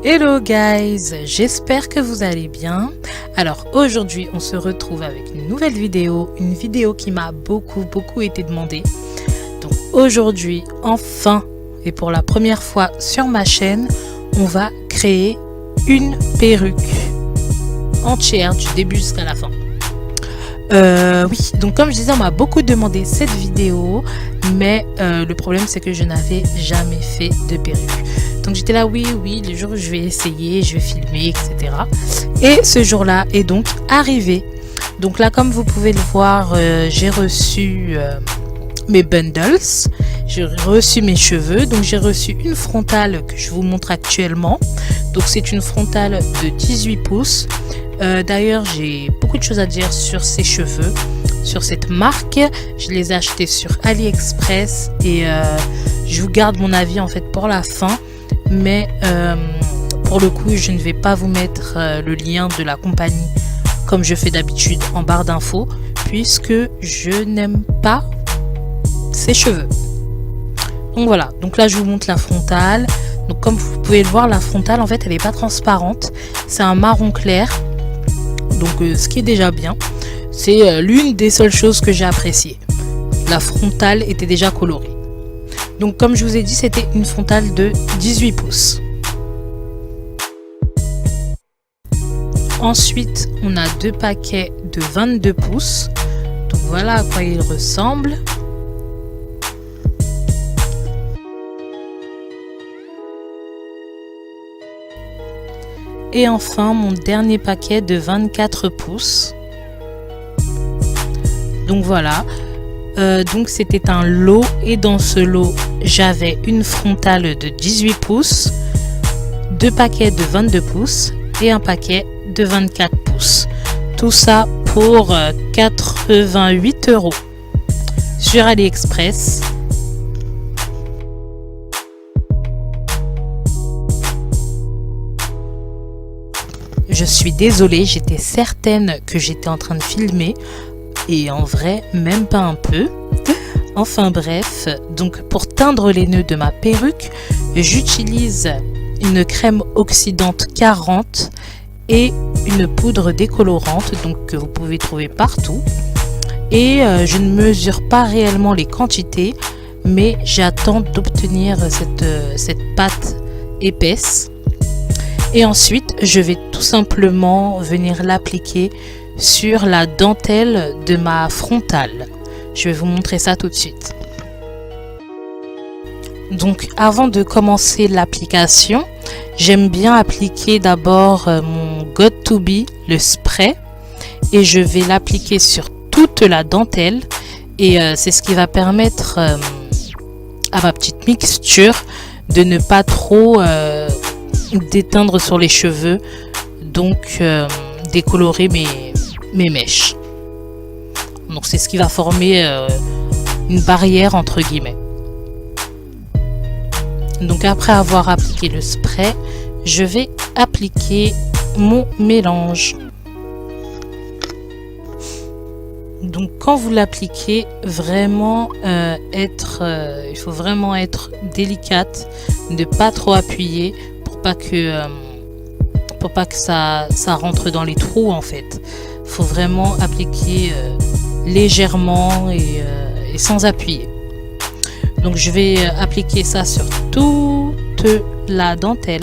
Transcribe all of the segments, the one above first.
Hello guys, j'espère que vous allez bien. Alors aujourd'hui on se retrouve avec une nouvelle vidéo, une vidéo qui m'a beaucoup été demandée. Donc aujourd'hui enfin et pour la première fois sur ma chaîne, on va créer une perruque entière du début jusqu'à la fin. Oui, donc comme je disais, on m'a beaucoup demandé cette vidéo, mais le problème c'est que je n'avais jamais fait de perruque. Donc j'étais là, oui, le jour où je vais essayer, je vais filmer, etc. Et ce jour-là est donc arrivé. Donc là, comme vous pouvez le voir, j'ai reçu mes bundles, j'ai reçu mes cheveux. Donc j'ai reçu une frontale que je vous montre actuellement. Donc c'est une frontale de 18 pouces. D'ailleurs, j'ai beaucoup de choses à dire sur ces cheveux, sur cette marque. Je les ai achetés sur AliExpress et je vous garde mon avis en fait pour la fin. Mais pour le coup, je ne vais pas vous mettre le lien de la compagnie comme je fais d'habitude en barre d'infos, puisque je n'aime pas ces cheveux. Donc voilà, donc là je vous montre la frontale. Donc comme vous pouvez le voir, la frontale en fait elle n'est pas transparente, c'est un marron clair. Donc ce qui est déjà bien, c'est l'une des seules choses que j'ai appréciées. La frontale était déjà colorée. Donc comme je vous ai dit, c'était une frontale de 18 pouces. Ensuite, on a deux paquets de 22 pouces. Donc voilà à quoi ils ressemblent. Et enfin, mon dernier paquet de 24 pouces. Donc voilà. Donc c'était un lot et dans ce lot j'avais une frontale de 18 pouces, deux paquets de 22 pouces et un paquet de 24 pouces. Tout ça pour 88 € sur AliExpress. Je suis désolée, j'étais certaine que j'étais en train de filmer. Et en vrai, même pas un peu. Enfin bref, donc pour teindre les nœuds de ma perruque, j'utilise une crème oxydante 40 et une poudre décolorante, donc que vous pouvez trouver partout. Et je ne mesure pas réellement les quantités, mais j'attends d'obtenir cette pâte épaisse. Et ensuite, je vais tout simplement venir l'appliquer sur la dentelle de ma frontale. Je vais vous montrer ça tout de suite. Donc avant de commencer l'application, j'aime bien appliquer d'abord mon Got2b, le spray, et je vais l'appliquer sur toute la dentelle et c'est ce qui va permettre à ma petite mixture de ne pas trop déteindre sur les cheveux, donc décolorer mes mèches. Donc c'est ce qui va former une barrière entre guillemets. Donc après avoir appliqué le spray, je vais appliquer mon mélange. Donc quand vous l'appliquez, vraiment il faut vraiment être délicate, ne pas trop appuyer pour pas que ça rentre dans les trous en fait. Faut vraiment appliquer légèrement et sans appuyer. Donc je vais appliquer ça sur toute la dentelle.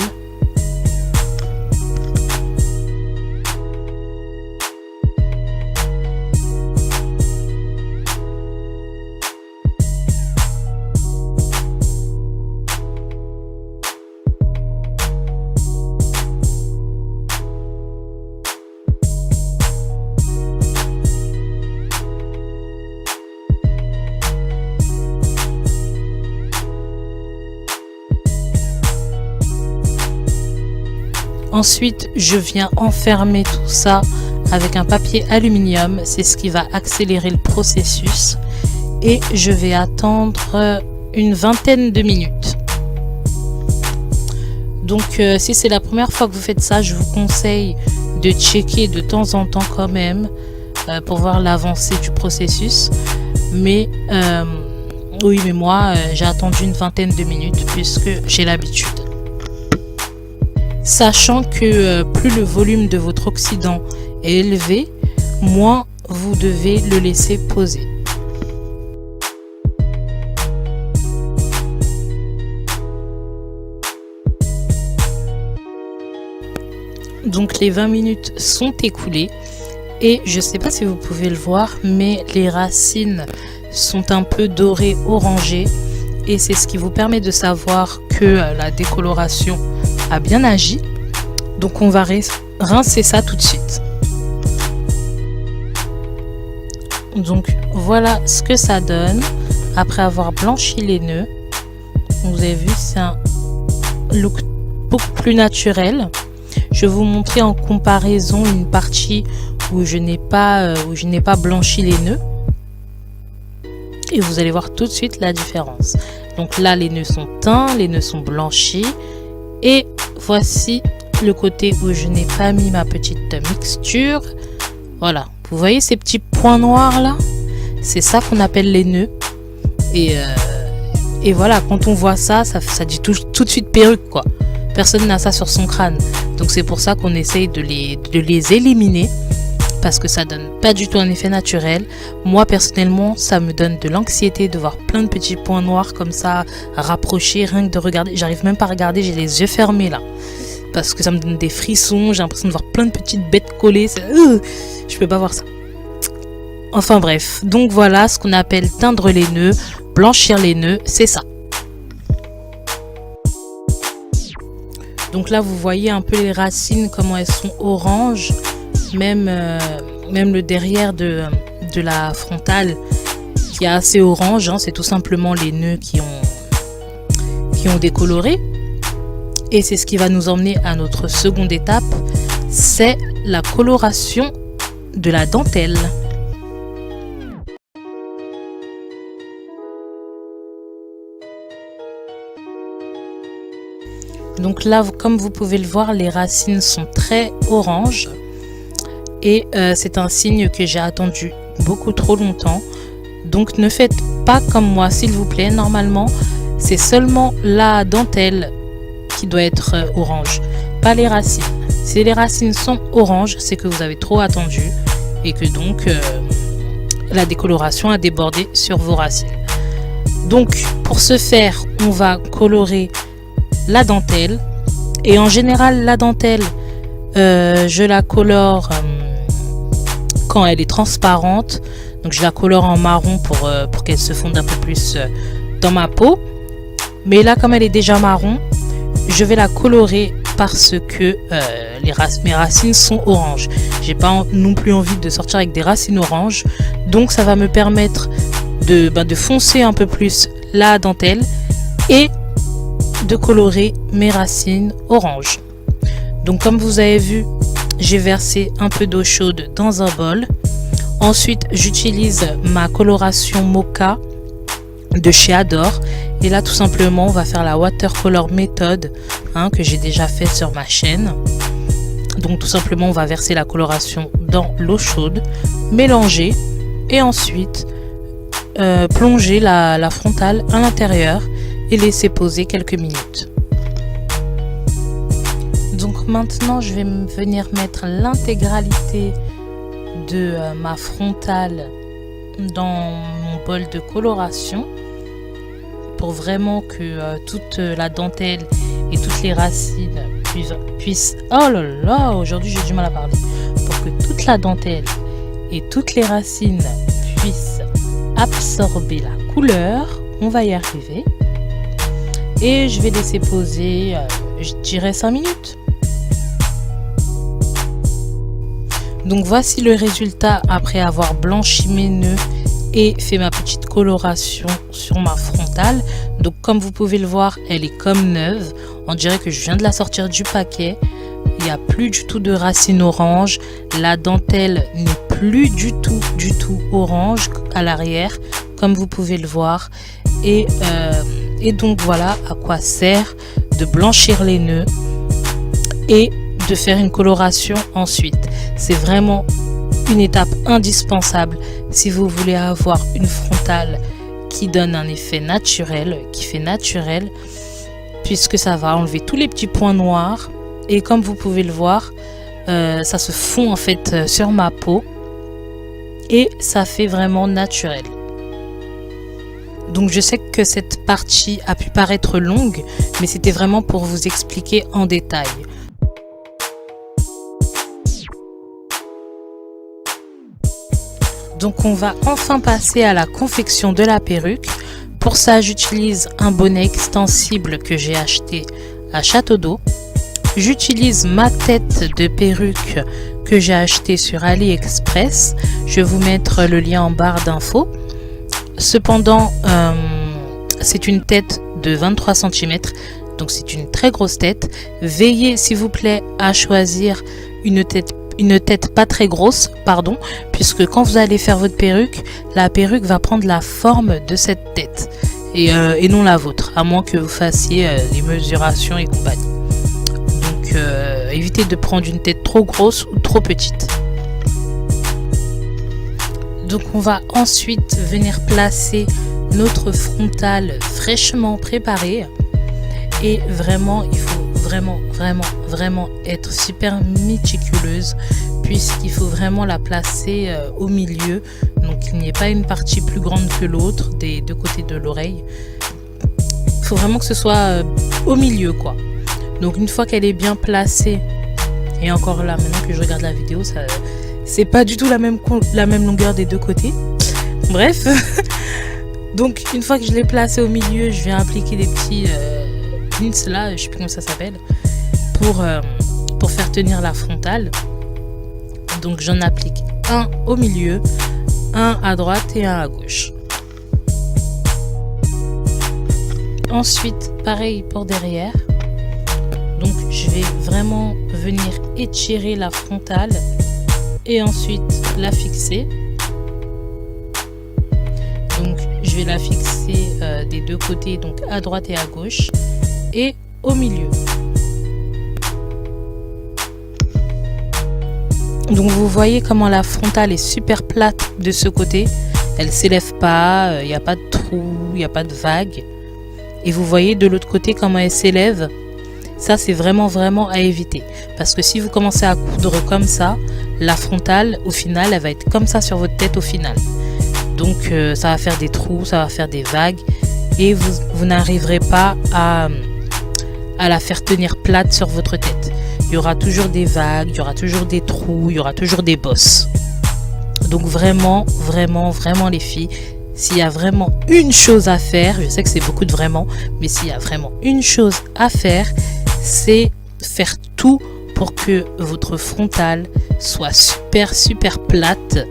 Ensuite, je viens enfermer tout ça avec un papier aluminium. C'est ce qui va accélérer le processus. Et je vais attendre une vingtaine de minutes. Donc, si c'est la première fois que vous faites ça, je vous conseille de checker de temps en temps quand même pour voir l'avancée du processus. Mais oui, mais moi, j'ai attendu une vingtaine de minutes puisque j'ai l'habitude. sachant que plus le volume de votre oxydant est élevé, moins vous devez le laisser poser. Donc les 20 minutes sont écoulées et je ne sais pas si vous pouvez le voir, mais les racines sont un peu dorées orangées et c'est ce qui vous permet de savoir que la décoloration a bien agi. Donc on va rincer ça tout de suite. Donc voilà ce que ça donne après avoir blanchi les nœuds. Vous avez vu, c'est un look beaucoup plus naturel. Je vais vous montrer en comparaison une partie où je n'ai pas blanchi les nœuds. Et vous allez voir tout de suite la différence. Donc là, les nœuds sont teints, les nœuds sont blanchis. Et voici le côté où je n'ai pas mis ma petite mixture. Voilà, vous voyez ces petits points noirs là? C'est ça qu'on appelle les nœuds. Et voilà, quand on voit ça dit tout de suite perruque quoi. Personne n'a ça sur son crâne. Donc c'est pour ça qu'on essaye de les éliminer. Parce que ça donne pas du tout un effet naturel. Moi personnellement, ça me donne de l'anxiété de voir plein de petits points noirs comme ça rapprochés, rien que de regarder. J'arrive même pas à regarder, j'ai les yeux fermés là. Parce que ça me donne des frissons, j'ai l'impression de voir plein de petites bêtes collées. Je peux pas voir ça. Enfin bref, donc voilà ce qu'on appelle teindre les nœuds, blanchir les nœuds, c'est ça. Donc là vous voyez un peu les racines, comment elles sont oranges. Même le derrière de la frontale qui est assez orange, hein, c'est tout simplement les nœuds qui ont décoloré. Et c'est ce qui va nous emmener à notre seconde étape, c'est la coloration de la dentelle. Donc là, comme vous pouvez le voir, les racines sont très oranges. Et c'est un signe que j'ai attendu beaucoup trop longtemps. Donc ne faites pas comme moi s'il vous plaît. Normalement c'est seulement la dentelle qui doit être orange, pas les racines. Si les racines sont oranges, c'est que vous avez trop attendu et que donc la décoloration a débordé sur vos racines. Donc pour ce faire, on va colorer la dentelle. Et en général la dentelle, je la colore quand elle est transparente. Donc je la colore en marron pour qu'elle se fonde un peu plus dans ma peau. Mais là, comme elle est déjà marron, je vais la colorer parce que mes racines sont oranges. J'ai pas non plus envie de sortir avec des racines oranges. Donc ça va me permettre de foncer un peu plus la dentelle et de colorer mes racines oranges. Donc comme vous avez vu, j'ai versé un peu d'eau chaude dans un bol. Ensuite, j'utilise ma coloration Mocha de chez Adore. Et là, tout simplement, on va faire la watercolor méthode que j'ai déjà fait sur ma chaîne. Donc tout simplement, on va verser la coloration dans l'eau chaude, mélanger et ensuite plonger la frontale à l'intérieur et laisser poser quelques minutes. Donc maintenant, je vais venir mettre l'intégralité de ma frontale dans mon bol de coloration pour vraiment que toute la dentelle et toutes les racines puissent... Oh là là, aujourd'hui j'ai du mal à parler. Pour que toute la dentelle et toutes les racines puissent absorber la couleur, on va y arriver. Et je vais laisser poser, je dirais 5 minutes. Donc voici le résultat après avoir blanchi mes nœuds et fait ma petite coloration sur ma frontale. Donc comme vous pouvez le voir, elle est comme neuve. On dirait que je viens de la sortir du paquet. Il n'y a plus du tout de racines oranges. La dentelle n'est plus du tout orange à l'arrière, comme vous pouvez le voir. Et donc voilà à quoi sert de blanchir les nœuds et de faire une coloration ensuite. C'est vraiment une étape indispensable si vous voulez avoir une frontale qui donne un effet naturel, qui fait naturel, puisque ça va enlever tous les petits points noirs et comme vous pouvez le voir, ça se fond en fait sur ma peau et ça fait vraiment naturel. Donc je sais que cette partie a pu paraître longue, mais c'était vraiment pour vous expliquer en détail. Donc on va enfin passer à la confection de la perruque. Pour ça, j'utilise un bonnet extensible que j'ai acheté à Château d'Eau. J'utilise ma tête de perruque que j'ai acheté sur AliExpress. Je vais vous mettre le lien en barre d'infos. Cependant, c'est une tête de 23 cm, donc c'est une très grosse tête. Veillez s'il vous plaît à choisir une tête pas très grosse, puisque quand vous allez faire votre perruque, la perruque va prendre la forme de cette tête et non la vôtre, à moins que vous fassiez les mesurations et compagnie. Donc évitez de prendre une tête trop grosse ou trop petite. Donc on va ensuite venir placer notre frontale fraîchement préparée. Et vraiment, il faut vraiment être super méticuleuse, puisqu'il faut vraiment la placer au milieu. Donc il n'y ait pas une partie plus grande que l'autre des deux côtés de l'oreille. Il faut vraiment que ce soit au milieu quoi. Donc une fois qu'elle est bien placée, et encore là maintenant que je regarde la vidéo, c'est pas du tout la même longueur des deux côtés. Bref. Donc une fois que je l'ai placée au milieu, je viens appliquer des petits pins là, je sais plus comment ça s'appelle, pour faire tenir la frontale. Donc j'en applique un au milieu, un à droite et un à gauche. Ensuite pareil pour derrière. Donc je vais vraiment venir étirer la frontale et ensuite la fixer. Donc je vais la fixer des deux côtés, donc à droite et à gauche et au milieu. Donc vous voyez comment la frontale est super plate de ce côté, elle s'élève pas, il n'y a pas de trou, il n'y a pas de vague. Et vous voyez de l'autre côté comment elle s'élève. Ça c'est vraiment à éviter, parce que si vous commencez à coudre comme ça, la frontale au final elle va être comme ça sur votre tête au final. Donc ça va faire des trous, ça va faire des vagues et vous n'arriverez pas à la faire tenir plate sur votre tête. Il y aura toujours des vagues, il y aura toujours des trous, il y aura toujours des bosses. Donc vraiment les filles, s'il y a vraiment une chose à faire, je sais que c'est beaucoup de vraiment, mais s'il y a vraiment une chose à faire, c'est faire tout pour que votre frontale soit super plate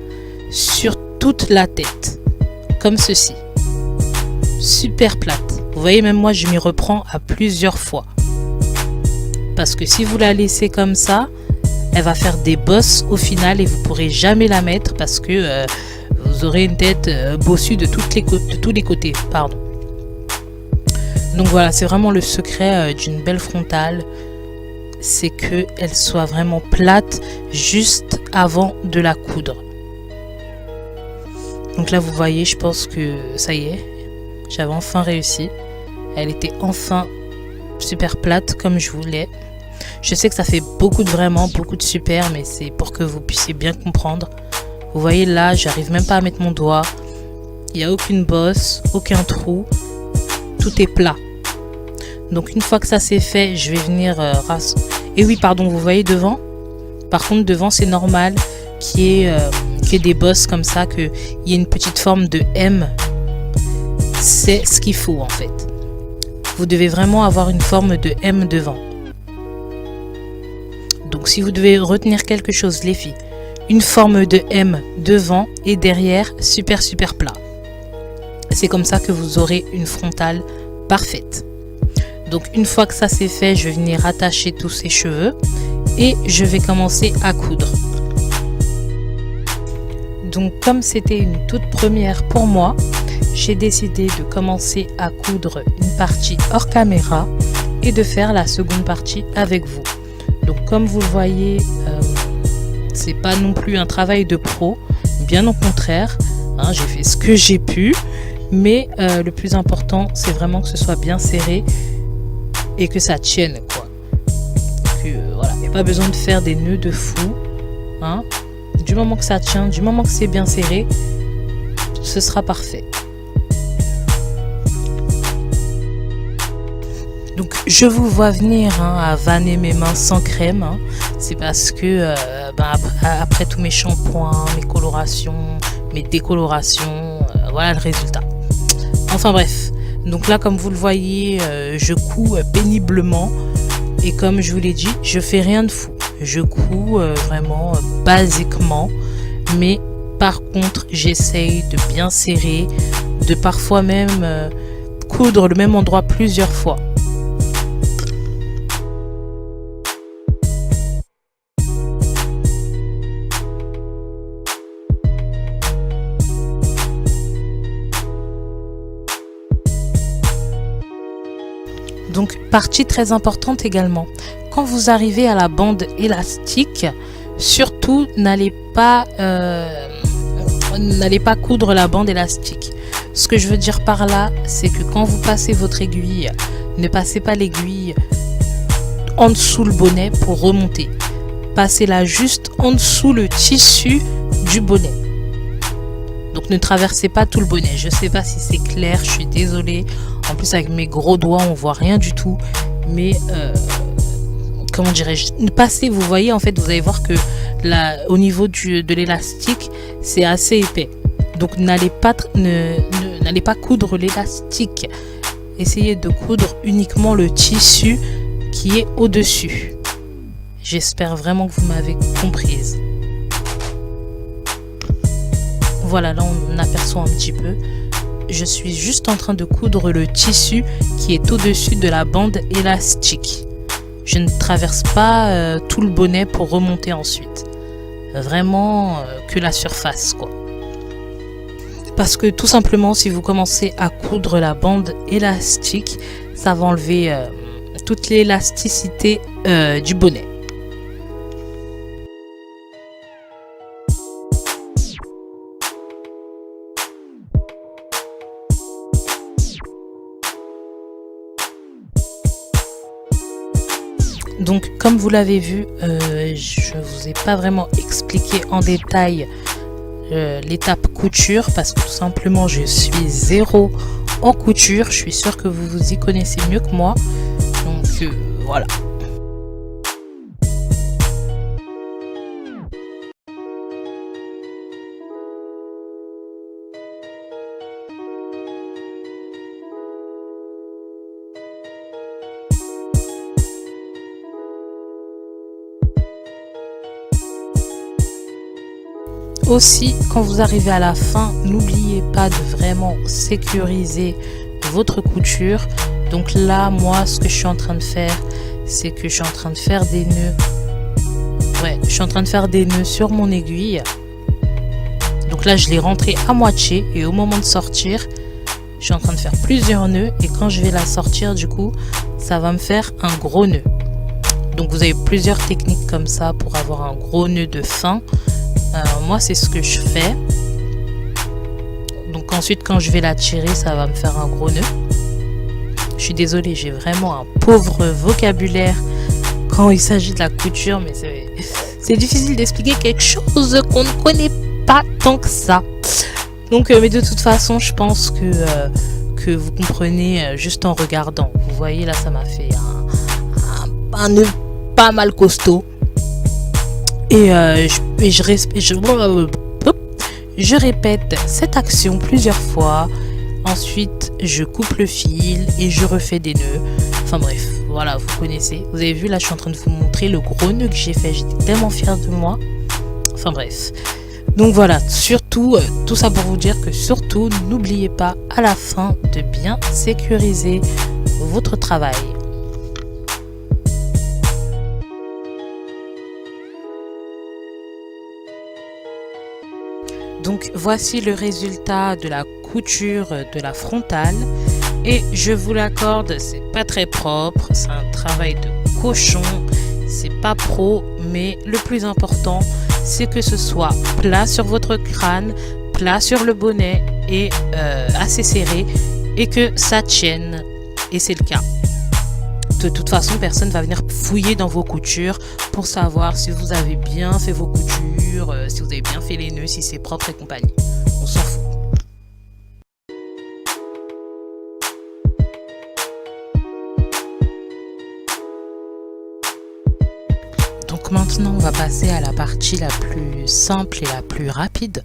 sur toute la tête, comme ceci, super plate. Vous voyez, même moi je m'y reprends à plusieurs fois, parce que si vous la laissez comme ça, elle va faire des bosses au final et vous pourrez jamais la mettre parce que vous aurez une tête bossue de tous les côtés, Donc voilà, c'est vraiment le secret d'une belle frontale, c'est qu'elle soit vraiment plate juste avant de la coudre. Donc là vous voyez, je pense que ça y est, j'avais enfin réussi. Elle était enfin super plate comme je voulais. Je sais que ça fait beaucoup de super, mais c'est pour que vous puissiez bien comprendre. Vous voyez là, j'arrive même pas à mettre mon doigt. Il n'y a aucune bosse, aucun trou. Tout est plat. Donc une fois que ça c'est fait, je vais venir Et oui, vous voyez devant. Par contre, devant c'est normal qu'il y ait des bosses comme ça, qu'il y ait une petite forme de M. C'est ce qu'il faut en fait. Vous devez vraiment avoir une forme de M devant. Donc si vous devez retenir quelque chose les filles, une forme de M devant et derrière super plat. C'est comme ça que vous aurez une frontale parfaite. Donc une fois que ça c'est fait, je vais venir attacher tous ces cheveux et je vais commencer à coudre. Donc comme c'était une toute première pour moi, j'ai décidé de commencer à coudre une partie hors caméra et de faire la seconde partie avec vous. Donc comme vous le voyez, c'est pas non plus un travail de pro, bien au contraire, j'ai fait ce que j'ai pu, mais le plus important c'est vraiment que ce soit bien serré et que ça tienne quoi. Que voilà, il n'y a pas besoin de faire des nœuds de fou, hein. Du moment que ça tient, du moment que c'est bien serré, ce sera parfait. Donc je vous vois venir à vanner mes mains sans crème, hein. C'est parce que après tous mes shampoings, mes colorations, mes décolorations, voilà le résultat. Enfin bref, donc là comme vous le voyez, je couds péniblement et comme je vous l'ai dit, je fais rien de fou. Je couds vraiment basiquement, mais par contre j'essaye de bien serrer, de parfois même coudre le même endroit plusieurs fois. Donc, partie très importante également, quand vous arrivez à la bande élastique, surtout n'allez pas coudre la bande élastique. Ce que je veux dire par là, c'est que quand vous passez votre aiguille, ne passez pas l'aiguille en dessous le bonnet pour remonter. Passez-la juste en dessous le tissu du bonnet. Donc ne traversez pas tout le bonnet. Je sais pas si c'est clair, je suis désolée. En plus avec mes gros doigts on voit rien du tout. Mais comment dirais-je, passez, vous voyez en fait, vous allez voir que là, au niveau de l'élastique, c'est assez épais. Donc n'allez pas coudre l'élastique. Essayez de coudre uniquement le tissu qui est au-dessus. J'espère vraiment que vous m'avez comprise. Voilà, là on aperçoit un petit peu. Je suis juste en train de coudre le tissu qui est au-dessus de la bande élastique. Je ne traverse pas tout le bonnet pour remonter ensuite. Vraiment que la surface, quoi. Parce que tout simplement, si vous commencez à coudre la bande élastique, ça va enlever toute l'élasticité du bonnet. Donc comme vous l'avez vu, je vous ai pas vraiment expliqué en détail l'étape couture parce que tout simplement je suis zéro en couture. Je suis sûre que vous vous y connaissez mieux que moi. Donc voilà. Aussi, quand vous arrivez à la fin, n'oubliez pas de vraiment sécuriser votre couture. Donc là, moi, ce que je suis en train de faire, c'est que je suis en train de faire des nœuds. Ouais, je suis en train de faire des nœuds sur mon aiguille. Donc là, je l'ai rentré à moitié et au moment de sortir, je suis en train de faire plusieurs nœuds et quand je vais la sortir, du coup, ça va me faire un gros nœud. Donc vous avez plusieurs techniques comme ça pour avoir un gros nœud de fin. Moi c'est ce que je fais. Donc ensuite quand je vais la tirer, ça va me faire un gros nœud. Je suis désolée, j'ai vraiment un pauvre vocabulaire quand il s'agit de la couture, mais c'est difficile d'expliquer quelque chose qu'on ne connaît pas tant que ça. Donc mais de toute façon je pense que vous comprenez juste en regardant. Vous voyez là, ça m'a fait un nœud pas mal costaud. Et je répète cette action plusieurs fois. Ensuite, je coupe le fil et je refais des nœuds. Enfin bref, voilà, vous connaissez. Vous avez vu, là, je suis en train de vous montrer le gros nœud que j'ai fait. J'étais tellement fière de moi. Enfin bref. Donc voilà, surtout, tout ça pour vous dire que surtout, n'oubliez pas à la fin de bien sécuriser votre travail. Donc voici le résultat de la couture de la frontale et je vous l'accorde, c'est pas très propre, c'est un travail de cochon, c'est pas pro, mais le plus important c'est que ce soit plat sur votre crâne, plat sur le bonnet et assez serré et que ça tienne, et c'est le cas. De toute façon, personne va venir fouiller dans vos coutures pour savoir si vous avez bien fait vos coutures, si vous avez bien fait les nœuds, si c'est propre et compagnie. On s'en fout. Donc maintenant, on va passer à la partie la plus simple et la plus rapide.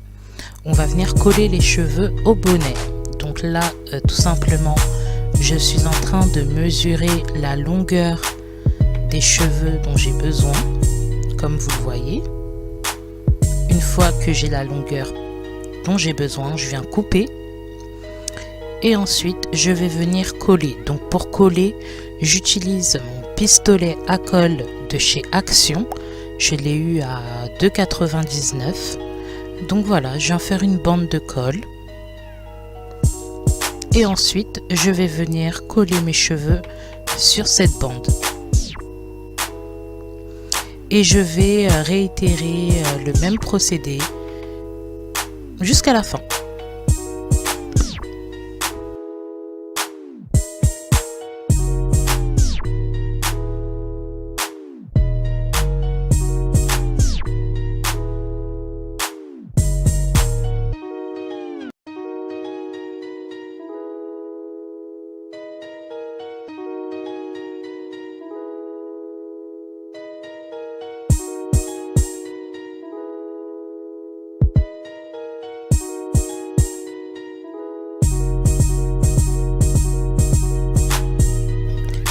On va venir coller les cheveux au bonnet. Donc là, tout simplement, je suis en train de mesurer la longueur des cheveux dont j'ai besoin, comme vous le voyez. Une fois que j'ai la longueur dont j'ai besoin, je viens couper. Et ensuite, je vais venir coller. Donc pour coller, j'utilise mon pistolet à colle de chez Action. Je l'ai eu à 2,99 €. Donc voilà, je viens faire une bande de colle. Et ensuite, je vais venir coller mes cheveux sur cette bande. Et je vais réitérer le même procédé jusqu'à la fin.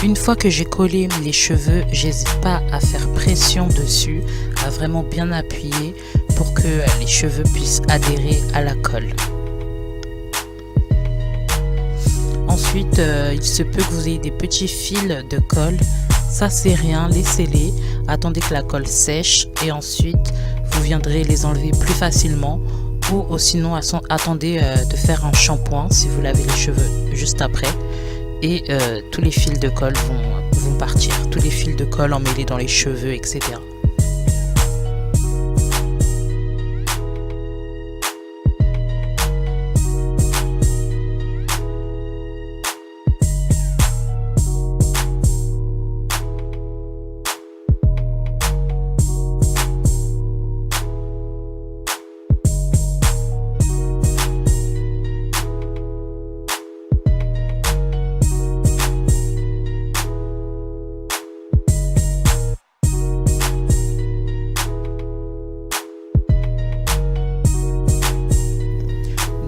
Une fois que j'ai collé les cheveux, j'hésite pas à faire pression dessus, à vraiment bien appuyer pour que les cheveux puissent adhérer à la colle. Ensuite, il se peut que vous ayez des petits fils de colle. Ça c'est rien, laissez-les, attendez que la colle sèche et ensuite vous viendrez les enlever plus facilement. Ou sinon attendez de faire un shampoing si vous lavez les cheveux juste après. Et tous les fils de colle vont partir, tous les fils de colle emmêlés dans les cheveux, etc.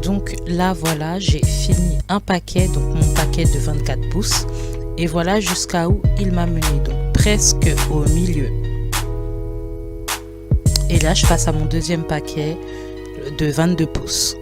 Donc là voilà, j'ai fini un paquet, donc mon paquet de 24 pouces. Et voilà jusqu'à où il m'a mené, donc presque au milieu. Et là je passe à mon deuxième paquet de 22 pouces.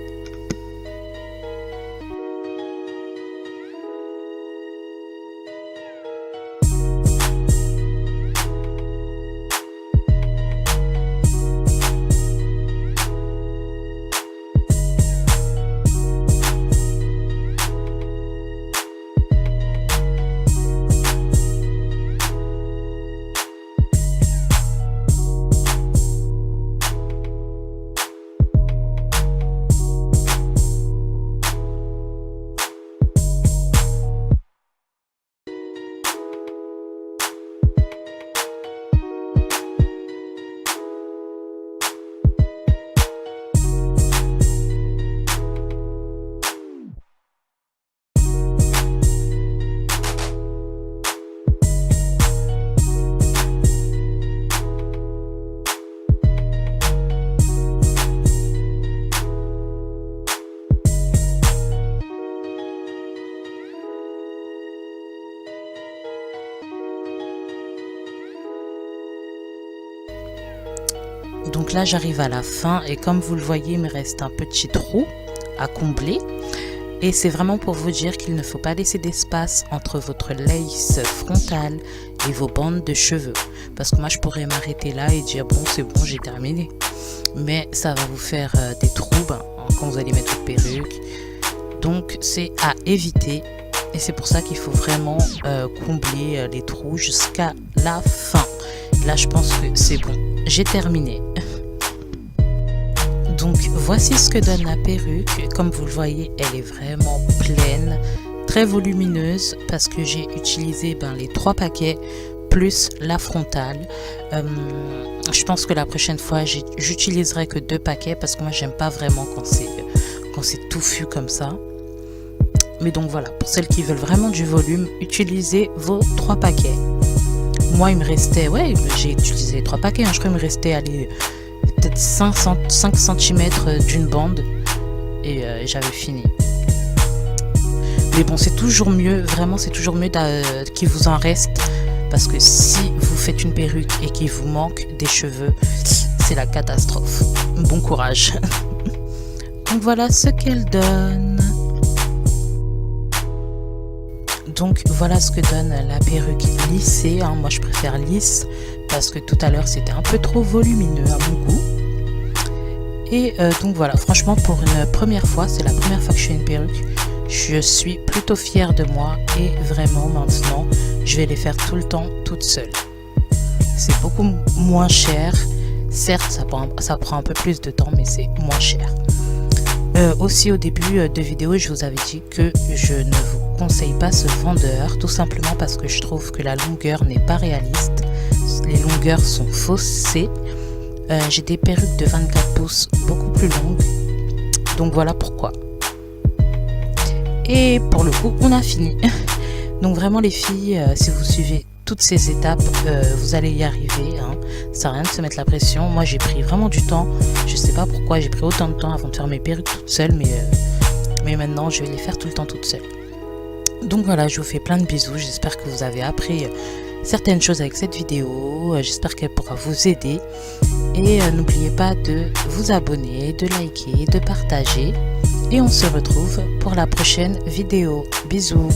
Donc là j'arrive à la fin et comme vous le voyez, il me reste un petit trou à combler. Et c'est vraiment pour vous dire qu'il ne faut pas laisser d'espace entre votre lace frontale et vos bandes de cheveux. Parce que moi je pourrais m'arrêter là et dire bon c'est bon, j'ai terminé. Mais ça va vous faire des trous quand vous allez mettre votre perruque. Donc c'est à éviter. Et c'est pour ça qu'il faut vraiment combler les trous jusqu'à la fin. Là je pense que c'est bon, j'ai terminé. Donc voici ce que donne la perruque. Comme vous le voyez, elle est vraiment pleine, très volumineuse parce que j'ai utilisé les 3 paquets plus la frontale. Je pense que la prochaine fois j'utiliserai que 2 paquets parce que moi j'aime pas vraiment quand c'est touffu comme ça. Mais donc voilà, pour celles qui veulent vraiment du volume, utilisez vos 3 paquets. Moi il me restait, j'ai utilisé les 3 paquets, je crois qu'il me restait peut-être 5 cm d'une bande et j'avais fini. Mais bon, c'est toujours mieux, vraiment c'est toujours mieux qu'il vous en reste, parce que si vous faites une perruque et qu'il vous manque des cheveux, c'est la catastrophe. Bon courage. Donc voilà ce qu'elle donne. Donc voilà ce que donne la perruque lissée, moi je préfère lisse parce que tout à l'heure c'était un peu trop volumineux à mon goût. Et donc voilà, franchement pour une première fois, c'est la première fois que je fais une perruque, je suis plutôt fière de moi et vraiment maintenant je vais les faire tout le temps toute seule. C'est beaucoup moins cher, certes ça prend un peu plus de temps mais c'est moins cher. Aussi au début de vidéo je vous avais dit que je ne vous conseille pas ce vendeur, tout simplement parce que je trouve que la longueur n'est pas réaliste, les longueurs sont faussées. J'ai des perruques de 24 pouces beaucoup plus longues, donc voilà pourquoi. Et pour le coup on a fini. Donc vraiment les filles, si vous suivez toutes ces étapes, vous allez y arriver, ça sert à rien de se mettre la pression. Moi j'ai pris vraiment du temps, je sais pas pourquoi j'ai pris autant de temps avant de faire mes perruques toute seule, mais maintenant je vais les faire tout le temps toute seule. Donc voilà, je vous fais plein de bisous, j'espère que vous avez appris certaines choses avec cette vidéo, j'espère qu'elle pourra vous aider. Et n'oubliez pas de vous abonner, de liker, de partager. Et on se retrouve pour la prochaine vidéo. Bisous!